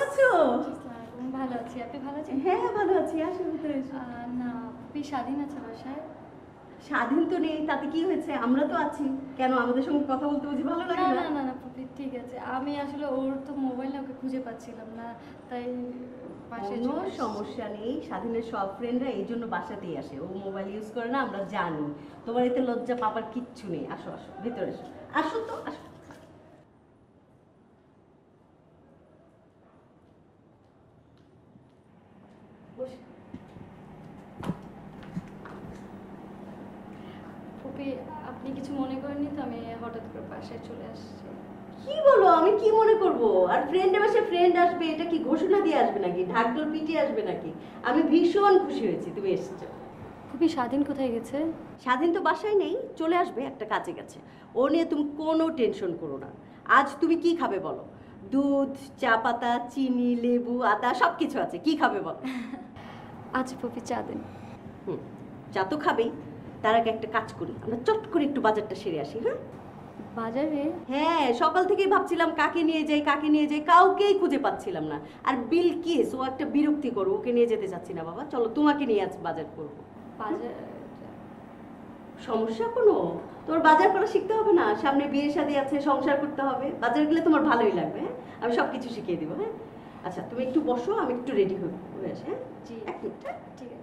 আছো? ভালো আছি, আপনি ভালো আছেন? হ্যাঁ ভালো আছি, আসো ভিতরে এসো। না, আপনি স্বাধীন আছে বাসায়? স্বাধীন তো নেই, তাতে কি হয়েছে? আমরা তো আছি। কেন আমাদের সঙ্গে কথা বলতে বুঝি ভালো লাগে না না? না না না পুপি, ঠিক আছে। আমি আসলে ওর তো মোবাইল ওকে খুঁজে পাচ্ছিলাম না, তাই বাসায় কোনো চলে আসছি। সমস্যা নেই, স্বাধীনের সব ফ্রেন্ডরা এই জন্য বাসাতেই আসে। ও মোবাইল ইউজ করে না, আমরা জানি। তোমার এতে লজ্জা পাবার কিচ্ছু নেই। আসো আসো ভিতরে এসো। আসো তো আসো। বসো। পুপি, আপনি কিছু মনে করেননি তো? আমি হঠাৎ করে বাসায় চলে আসছি। কি বলো? আমি কি মনে করব? আর ফ্রেন্ডের বাসায় ফ্রেন্ড আসবে, এটা কি ঘোষণা দিয়ে আসবে নাকি? ঢাকঢোল পিটিয়ে আসবে নাকি? আমি ভীষণ খুশি হয়েছি তুমি এসেছো। পুপি, স্বাধীন কোথায় গেছে? স্বাধীন তো বাসায় নেই, চলে আসবে, একটা কাজে গেছে। ও নিয়ে তুমি কোনো টেনশন করো না। আজ তুমি কি খাবে বলো? দুধ, চা পাতা, চিনি, লেবু, আদা সব কিছু আছে। কি খাবে বলো? আচ্ছা পুপি, চা দেন। হুম, চা তো খাবেই। তার আগে একটা কাজ করি, আমরা চট করে একটু বাজারটা সেরে আসি। হ্যাঁ বাজারে? হ্যাঁ, সকাল থেকেই ভাবছিলাম কাকে নিয়ে যাই কাকে নিয়ে যাই, কাউকেই খুঁজে পাচ্ছিলাম না। আর বিলকিস ও একটা বিরক্তিকর, ওকে নিয়ে যেতে চাচ্ছি না। বাবা চলো, তোমাকে নিয়ে আজ বাজার করবো। বাজার? সমস্যা কোনো? তোমার বাজার করা শিখতে হবে না? সামনে বিয়ে শাদী আছে, সংসার করতে হবে, বাজার গেলে তোমার ভালোই লাগবে। হ্যাঁ, আমি সব কিছু শিখিয়ে দেবো। হ্যাঁ আচ্ছা, তুমি একটু বসো, আমি একটু রেডি হয়ে আসি। হ্যাঁ জি এক মিনিট। হ্যাঁ? ঠিক আছে।